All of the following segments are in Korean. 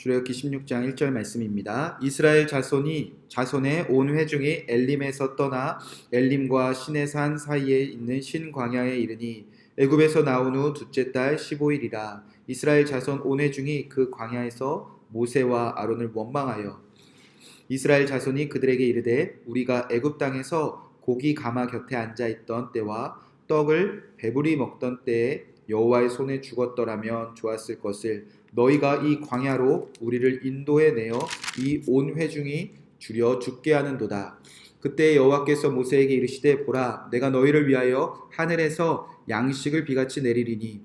출애굽기 16장 1절 말씀입니다. 이스라엘 자손의 온 회중이 엘림에서 떠나 엘림과 시내산 사이에 있는 신광야에 이르니 애굽에서 나온 후 둘째 달 15일이라. 이스라엘 자손 온 회중이 그 광야에서 모세와 아론을 원망하여 이스라엘 자손이 그들에게 이르되 우리가 애굽 땅에서 고기 가마 곁에 앉아 있던 때와 떡을 배불리 먹던 때에 여호와의 손에 죽었더라면 좋았을 것을 너희가 이 광야로 우리를 인도해 내어 이 온 회중이 줄여 죽게 하는도다. 그때 여호와께서 모세에게 이르시되 보라, 내가 너희를 위하여 하늘에서 양식을 비같이 내리리니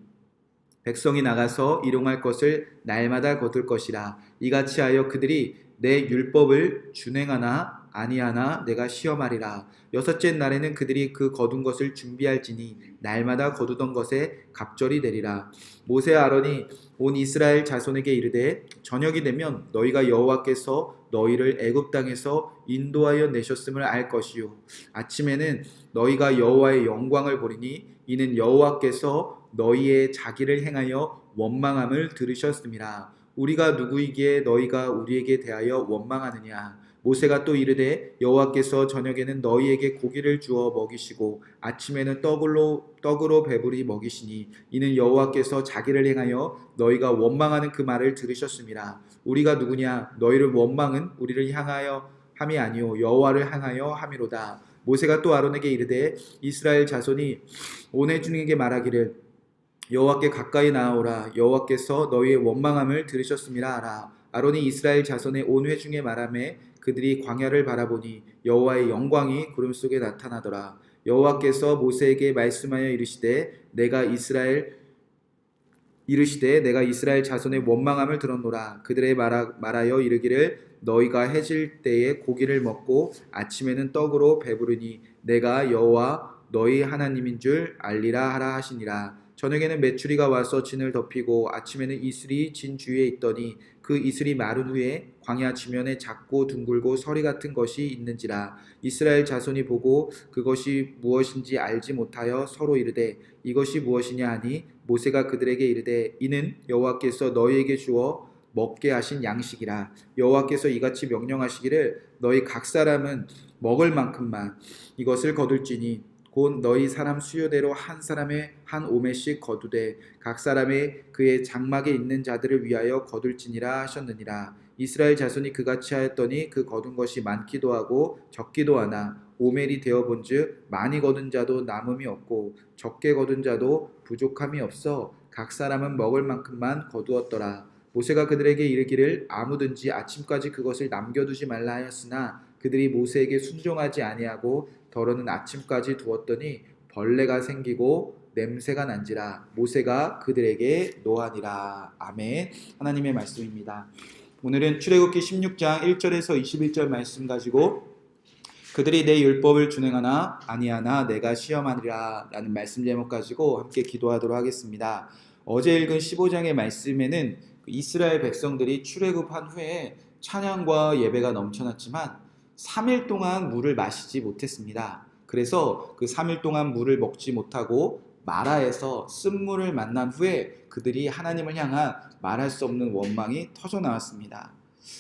백성이 나가서 일용할 것을 날마다 거둘 것이라. 이같이 하여 그들이 내 율법을 준행하나 아니하나 내가 시험하리라. 여섯째 날에는 그들이 그 거둔 것을 준비할지니 날마다 거두던 것에 갑절이 되리라. 모세와 아론이 온 이스라엘 자손에게 이르되 저녁이 되면 너희가 여호와께서 너희를 애굽 땅에서 인도하여 내셨음을 알 것이요 아침에는 너희가 여호와의 영광을 보리니 이는 여호와께서 너희의 자기를 행하여 원망함을 들으셨음이라. 우리가 누구이기에 너희가 우리에게 대하여 원망하느냐. 모세가 또 이르되 여호와께서 저녁에는 너희에게 고기를 주어 먹이시고 아침에는 떡으로 배불리 먹이시니 이는 여호와께서 자기를 행하여 너희가 원망하는 그 말을 들으셨음이라. 우리가 누구냐. 너희를 원망은 우리를 향하여 함이 아니요 여호와를 향하여 함이로다. 모세가 또 아론에게 이르되 이스라엘 자손이 온 회중에게 말하기를 여호와께 가까이 나아오라. 여호와께서 너희의 원망함을 들으셨음이라 하라. 아론이 이스라엘 자손의 온 회중에 말하매 그들이 광야를 바라보니 여호와의 영광이 구름 속에 나타나더라. 여호와께서 모세에게 말씀하여 이르시되 내가 이스라엘 자손의 원망함을 들었노라. 그들의 말하여 이르기를 너희가 해질 때에 고기를 먹고 아침에는 떡으로 배부르니 내가 여호와 너희 하나님인 줄 알리라 하라 하시니라. 저녁에는 메추리가 와서 진을 덮이고 아침에는 이슬이 진 주위에 있더니 그 이슬이 마른 후에 광야 지면에 작고 둥글고 서리 같은 것이 있는지라. 이스라엘 자손이 보고 그것이 무엇인지 알지 못하여 서로 이르되 이것이 무엇이냐 하니 모세가 그들에게 이르되 이는 여호와께서 너희에게 주어 먹게 하신 양식이라. 여호와께서 이같이 명령하시기를 너희 각 사람은 먹을 만큼만 이것을 거둘지니 곧 너희 사람 수요대로 한 사람의 한 오매씩 거두되 각 사람의 그의 장막에 있는 자들을 위하여 거둘지니라 하셨느니라. 이스라엘 자손이 그같이 하였더니 그 거둔 것이 많기도 하고 적기도 하나 오멜이 되어 본즉 많이 거둔 자도 남음이 없고 적게 거둔 자도 부족함이 없어 각 사람은 먹을 만큼만 거두었더라. 모세가 그들에게 이르기를 아무든지 아침까지 그것을 남겨두지 말라 하였으나 그들이 모세에게 순종하지 아니하고 더러는 아침까지 두었더니 벌레가 생기고 냄새가 난지라. 모세가 그들에게 노하니라. 아멘. 하나님의 말씀입니다. 오늘은 출애굽기 16장 1절에서 21절 말씀 가지고 그들이 내 율법을 준행하나 아니하나 내가 시험하리라 라는 말씀 제목 가지고 함께 기도하도록 하겠습니다. 어제 읽은 15장의 말씀에는 이스라엘 백성들이 출애굽한 후에 찬양과 예배가 넘쳐났지만 3일 동안 물을 마시지 못했습니다. 그래서 그 3일 동안 물을 먹지 못하고 마라에서 쓴물을 만난 후에 그들이 하나님을 향한 말할 수 없는 원망이 터져 나왔습니다.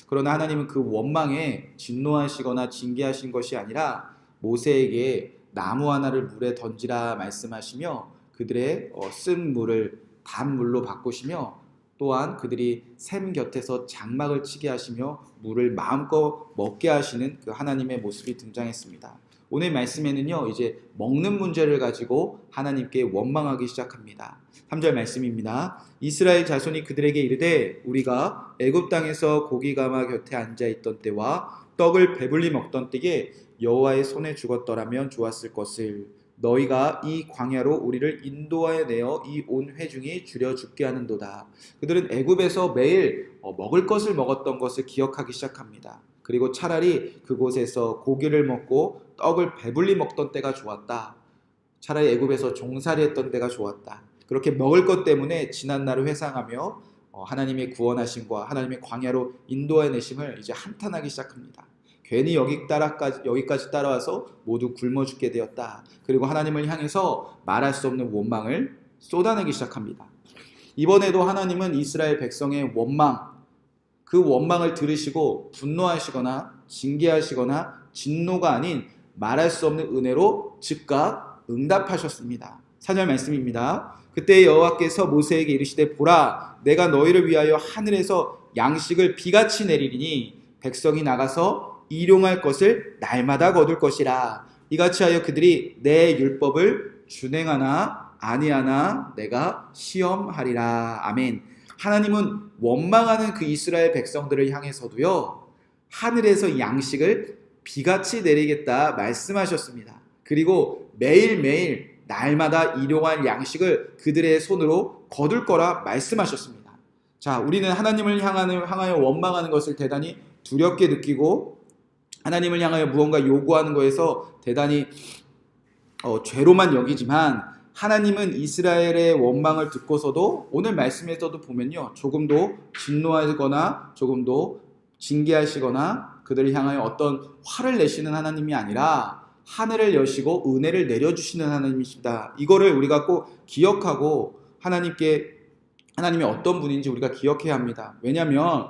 그러나 하나님은 그 원망에 진노하시거나 징계하신 것이 아니라 모세에게 나무 하나를 물에 던지라 말씀하시며 그들의 쓴 물을 단 물로 바꾸시며 또한 그들이 샘 곁에서 장막을 치게 하시며 물을 마음껏 먹게 하시는 그 하나님의 모습이 등장했습니다. 오늘 말씀에는요, 이제 먹는 문제를 가지고 하나님께 원망하기 시작합니다. 3절 말씀입니다. 이스라엘 자손이 그들에게 이르되 우리가 애굽 땅에서 고기 가마 곁에 앉아 있던 때와 떡을 배불리 먹던 때에 여호와의 손에 죽었더라면 좋았을 것을 너희가 이 광야로 우리를 인도하여 내어 이 온 회중이 줄여 죽게 하는도다. 그들은 애굽에서 매일 먹을 것을 먹었던 것을 기억하기 시작합니다. 그리고 차라리 그곳에서 고기를 먹고 떡을 배불리 먹던 때가 좋았다. 차라리 애굽에서 종살이 했던 때가 좋았다. 그렇게 먹을 것 때문에 지난 날을 회상하며 하나님의 구원하심과 하나님의 광야로 인도해 내심을 이제 한탄하기 시작합니다. 괜히 여기까지 따라와서 모두 굶어 죽게 되었다. 그리고 하나님을 향해서 말할 수 없는 원망을 쏟아내기 시작합니다. 이번에도 하나님은 이스라엘 백성의 원망, 그 원망을 들으시고 분노하시거나 징계하시거나 진노가 아닌 말할 수 없는 은혜로 즉각 응답하셨습니다. 4절 말씀입니다. 그때 여호와께서 모세에게 이르시되 보라 내가 너희를 위하여 하늘에서 양식을 비같이 내리리니 백성이 나가서 일용할 것을 날마다 거둘 것이라. 이같이 하여 그들이 내 율법을 준행하나 아니하나 내가 시험하리라. 아멘. 하나님은 원망하는 그 이스라엘 백성들을 향해서도요 하늘에서 양식을 비같이 내리겠다 말씀하셨습니다. 그리고 매일매일 날마다 일용할 양식을 그들의 손으로 거둘 거라 말씀하셨습니다. 자, 우리는 하나님을 향하여 원망하는 것을 대단히 두렵게 느끼고 하나님을 향하여 무언가 요구하는 것에서 대단히 죄로만 여기지만 하나님은 이스라엘의 원망을 듣고서도 오늘 말씀에서도 보면요 조금도 진노하거나 조금도 징계하시거나 그들을 향하여 어떤 화를 내시는 하나님이 아니라 하늘을 여시고 은혜를 내려주시는 하나님이시다. 이거를 우리가 꼭 기억하고 하나님이 어떤 분인지 우리가 기억해야 합니다. 왜냐하면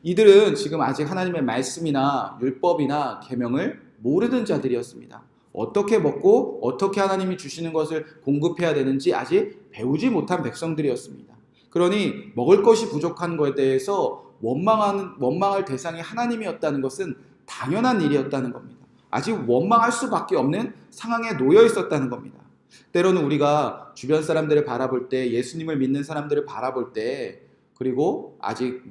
이들은 지금 아직 하나님의 말씀이나 율법이나 계명을 모르는 자들이었습니다. 어떻게 먹고 어떻게 하나님이 주시는 것을 공급해야 되는지 아직 배우지 못한 백성들이었습니다. 그러니 먹을 것이 부족한 것에 대해서 원망할 대상이 하나님이었다는 것은 당연한 일이었다는 겁니다. 아직 원망할 수밖에 없는 상황에 놓여 있었다는 겁니다. 때로는 우리가 주변 사람들을 바라볼 때, 예수님을 믿는 사람들을 바라볼 때, 그리고 아직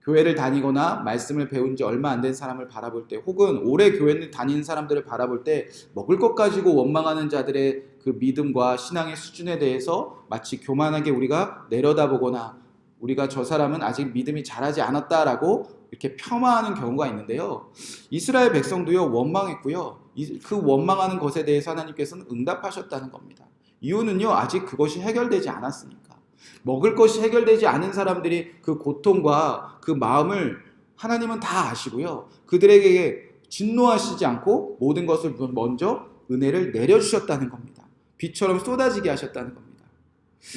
교회를 다니거나 말씀을 배운 지 얼마 안 된 사람을 바라볼 때, 혹은 오래 교회를 다니는 사람들을 바라볼 때 먹을 것 가지고 원망하는 자들의 그 믿음과 신앙의 수준에 대해서 마치 교만하게 우리가 내려다보거나 우리가 저 사람은 아직 믿음이 자라지 않았다라고 이렇게 폄하하는 경우가 있는데요. 이스라엘 백성도요 원망했고요. 그 원망하는 것에 대해서 하나님께서는 응답하셨다는 겁니다. 이유는요 아직 그것이 해결되지 않았으니까. 먹을 것이 해결되지 않은 사람들이 그 고통과 그 마음을 하나님은 다 아시고요. 그들에게 진노하시지 않고 모든 것을 먼저 은혜를 내려주셨다는 겁니다. 비처럼 쏟아지게 하셨다는 겁니다.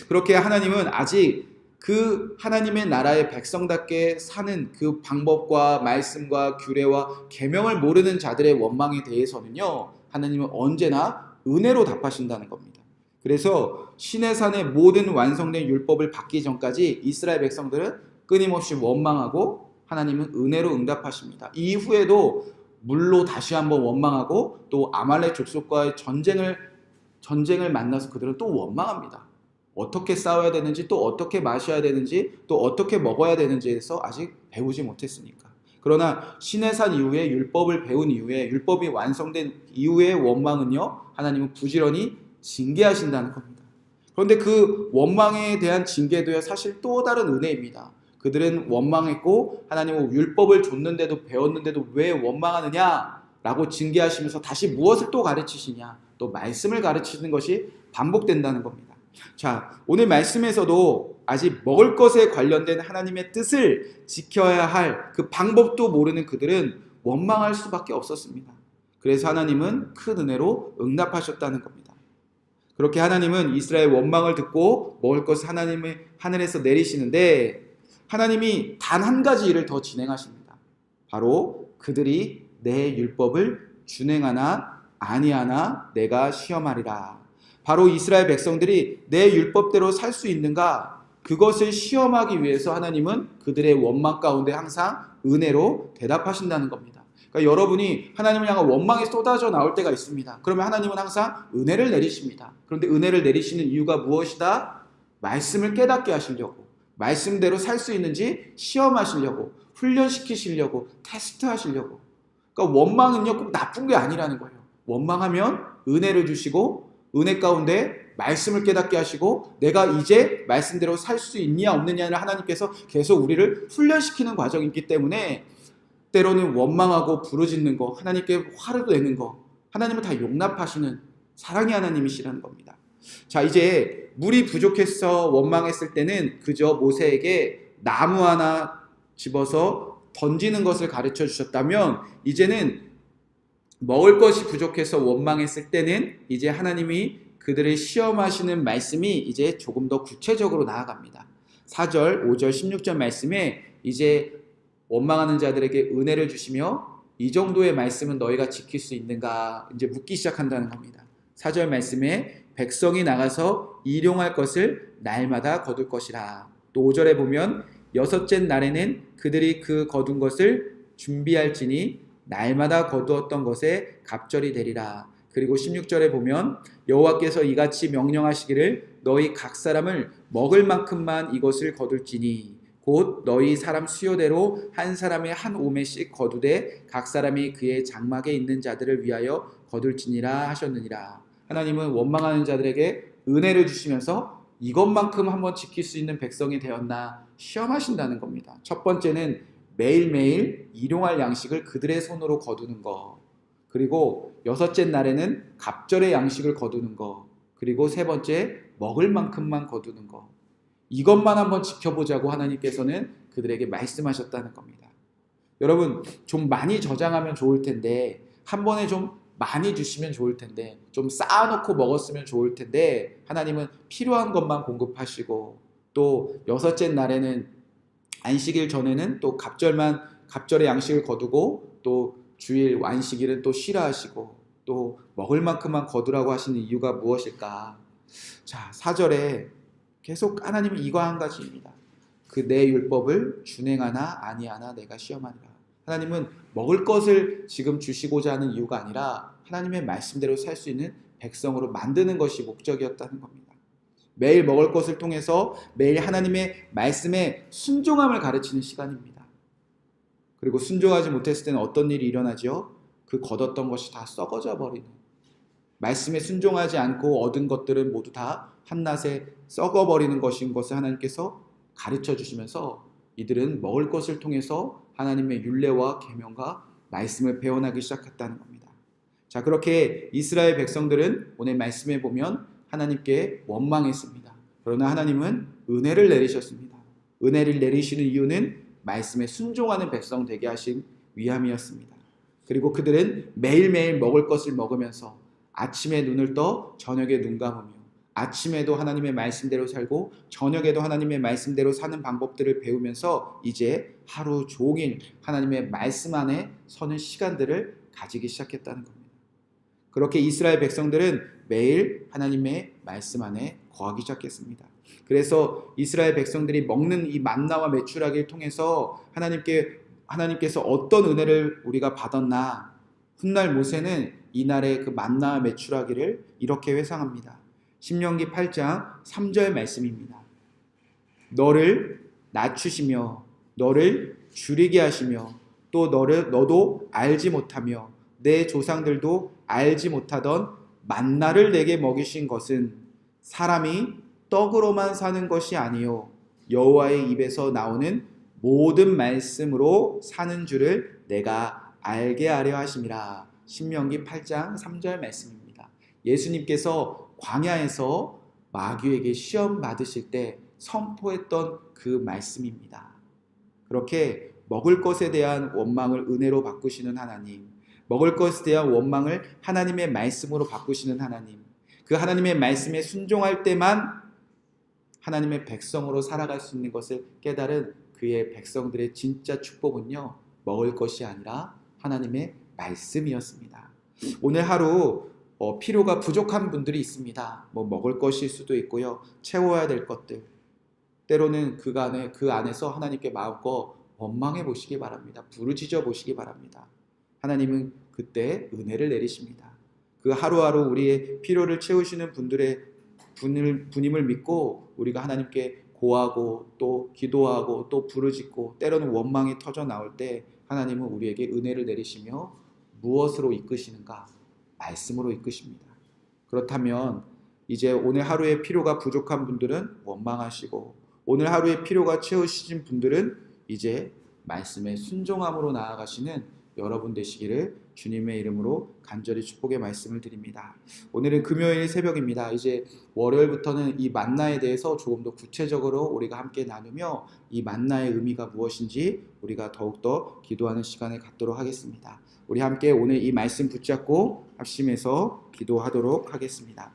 그렇게 하나님은 아직 그 하나님의 나라의 백성답게 사는 그 방법과 말씀과 규례와 계명을 모르는 자들의 원망에 대해서는요 하나님은 언제나 은혜로 답하신다는 겁니다. 그래서 시내산의 모든 완성된 율법을 받기 전까지 이스라엘 백성들은 끊임없이 원망하고 하나님은 은혜로 응답하십니다. 이후에도 물로 다시 한번 원망하고 또 아말렉 족속과의 전쟁을 만나서 그들은 또 원망합니다. 어떻게 싸워야 되는지, 또 어떻게 마셔야 되는지, 또 어떻게 먹어야 되는지에 대해서 아직 배우지 못했으니까. 그러나 시내산 이후에 율법을 배운 이후에 율법이 완성된 이후의 원망은요 하나님은 부지런히 징계하신다는 겁니다. 그런데 그 원망에 대한 징계도요 사실 또 다른 은혜입니다. 그들은 원망했고 하나님은 율법을 줬는데도 배웠는데도 왜 원망하느냐라고 징계하시면서 다시 무엇을 또 가르치시냐, 또 말씀을 가르치는 것이 반복된다는 겁니다. 자, 오늘 말씀에서도 아직 먹을 것에 관련된 하나님의 뜻을 지켜야 할 그 방법도 모르는 그들은 원망할 수밖에 없었습니다. 그래서 하나님은 큰 은혜로 응답하셨다는 겁니다. 그렇게 하나님은 이스라엘 원망을 듣고 먹을 것을 하나님의 하늘에서 내리시는데 하나님이 단 한 가지 일을 더 진행하십니다. 바로 그들이 내 율법을 준행하나 아니하나 내가 시험하리라. 바로 이스라엘 백성들이 내 율법대로 살 수 있는가, 그것을 시험하기 위해서 하나님은 그들의 원망 가운데 항상 은혜로 대답하신다는 겁니다. 그러니까 여러분이 하나님을 향한 원망이 쏟아져 나올 때가 있습니다. 그러면 하나님은 항상 은혜를 내리십니다. 그런데 은혜를 내리시는 이유가 무엇이다? 말씀을 깨닫게 하시려고, 말씀대로 살 수 있는지 시험하시려고, 훈련시키시려고, 테스트하시려고. 그러니까 원망은요 꼭 나쁜 게 아니라는 거예요. 원망하면 은혜를 주시고 은혜 가운데 말씀을 깨닫게 하시고 내가 이제 말씀대로 살 수 있냐 없느냐를 하나님께서 계속 우리를 훈련시키는 과정이기 때문에 때로는 원망하고 부르짖는 거, 하나님께 화를 내는 거, 하나님은 다 용납하시는 사랑의 하나님이시라는 겁니다. 자, 이제 물이 부족해서 원망했을 때는 그저 모세에게 나무 하나 집어서 던지는 것을 가르쳐 주셨다면 이제는 먹을 것이 부족해서 원망했을 때는 이제 하나님이 그들을 시험하시는 말씀이 이제 조금 더 구체적으로 나아갑니다. 4절, 5절, 16절 말씀에 이제 원망하는 자들에게 은혜를 주시며 이 정도의 말씀은 너희가 지킬 수 있는가 이제 묻기 시작한다는 겁니다. 4절 말씀에 백성이 나가서 일용할 것을 날마다 거둘 것이라. 또 5절에 보면 여섯째 날에는 그들이 그 거둔 것을 준비할지니 날마다 거두었던 것에 갑절이 되리라. 그리고 16절에 보면 여호와께서 이같이 명령하시기를 너희 각 사람을 먹을 만큼만 이것을 거둘지니 곧 너희 사람 수요대로 한 사람이 한 오매씩 거두되 각 사람이 그의 장막에 있는 자들을 위하여 거둘지니라 하셨느니라. 하나님은 원망하는 자들에게 은혜를 주시면서 이것만큼 한번 지킬 수 있는 백성이 되었나 시험하신다는 겁니다. 첫 번째는 매일매일 일용할 양식을 그들의 손으로 거두는 거, 그리고 여섯째 날에는 갑절의 양식을 거두는 거, 그리고 세 번째 먹을 만큼만 거두는 거. 이것만 한번 지켜보자고 하나님께서는 그들에게 말씀하셨다는 겁니다. 여러분, 좀 많이 저장하면 좋을 텐데, 한 번에 좀 많이 주시면 좋을 텐데, 좀 쌓아놓고 먹었으면 좋을 텐데, 하나님은 필요한 것만 공급하시고, 또 여섯째 날에는 안식일 전에는 또 갑절의 양식을 거두고, 또 주일 안식일은 또 쉬라 하시고, 또 먹을 만큼만 거두라고 하시는 이유가 무엇일까? 자, 4절에 계속 하나님은 이거 한 가지입니다. 그 내 율법을 준행하나 아니하나 내가 시험하리라. 하나님은 먹을 것을 지금 주시고자 하는 이유가 아니라 하나님의 말씀대로 살 수 있는 백성으로 만드는 것이 목적이었다는 겁니다. 매일 먹을 것을 통해서 매일 하나님의 말씀에 순종함을 가르치는 시간입니다. 그리고 순종하지 못했을 때는 어떤 일이 일어나죠? 그 거뒀던 것이 다 썩어져 버리는, 말씀에 순종하지 않고 얻은 것들은 모두 다 한낮에 썩어버리는 것인 것을 하나님께서 가르쳐 주시면서 이들은 먹을 것을 통해서 하나님의 율례와 계명과 말씀을 배워나기 시작했다는 겁니다. 자, 그렇게 이스라엘 백성들은 오늘 말씀에 보면 하나님께 원망했습니다. 그러나 하나님은 은혜를 내리셨습니다. 은혜를 내리시는 이유는 말씀에 순종하는 백성 되게 하신 위함이었습니다. 그리고 그들은 매일매일 먹을 것을 먹으면서 아침에 눈을 떠 저녁에 눈 감으며 아침에도 하나님의 말씀대로 살고 저녁에도 하나님의 말씀대로 사는 방법들을 배우면서 이제 하루 종일 하나님의 말씀 안에 서는 시간들을 가지기 시작했다는 겁니다. 그렇게 이스라엘 백성들은 매일 하나님의 말씀 안에 거하기 시작했습니다. 그래서 이스라엘 백성들이 먹는 이 만나와 메추라기를 통해서 하나님께서 어떤 은혜를 우리가 받았나, 훗날 모세는 이날의 그 만나와 메추라기를 이렇게 회상합니다. 신명기 8장 3절 말씀입니다. 너를 낮추시며 너를 줄이게 하시며 또 너도 알지 못하며 내 조상들도 알지 못하던 만나를 내게 먹이신 것은 사람이 떡으로만 사는 것이 아니요 여호와의 입에서 나오는 모든 말씀으로 사는 줄을 내가 알게 하려 하심이라. 신명기 8장 3절 말씀입니다. 예수님께서 광야에서 마귀에게 시험 받으실 때 선포했던 그 말씀입니다. 그렇게 먹을 것에 대한 원망을 은혜로 바꾸시는 하나님, 먹을 것에 대한 원망을 하나님의 말씀으로 바꾸시는 하나님, 그 하나님의 말씀에 순종할 때만 하나님의 백성으로 살아갈 수 있는 것을 깨달은 그의 백성들의 진짜 축복은요, 먹을 것이 아니라 하나님의 말씀이었습니다. 오늘 하루 필요가 부족한 분들이 있습니다. 먹을 것일 수도 있고요, 채워야 될 것들, 때로는 그 안에서 하나님께 마음껏 원망해 보시기 바랍니다. 부르짖어 보시기 바랍니다. 하나님은 그때 은혜를 내리십니다. 그 하루하루 우리의 필요를 채우시는 분임을 믿고 우리가 하나님께 고하고 또 기도하고 또 부르짖고 때로는 원망이 터져 나올 때 하나님은 우리에게 은혜를 내리시며 무엇으로 이끄시는가? 말씀으로 이끄십니다. 그렇다면 이제 오늘 하루의 필요가 부족한 분들은 원망하시고 오늘 하루의 필요가 채우시진 분들은 이제 말씀에 순종함으로 나아가시는 여러분 되시기를 주님의 이름으로 간절히 축복의 말씀을 드립니다. 오늘은 금요일 새벽입니다. 이제 월요일부터는 이 만나에 대해서 조금 더 구체적으로 우리가 함께 나누며 이 만나의 의미가 무엇인지 우리가 더욱더 기도하는 시간을 갖도록 하겠습니다. 우리 함께 오늘 이 말씀 붙잡고 합심해서 기도하도록 하겠습니다.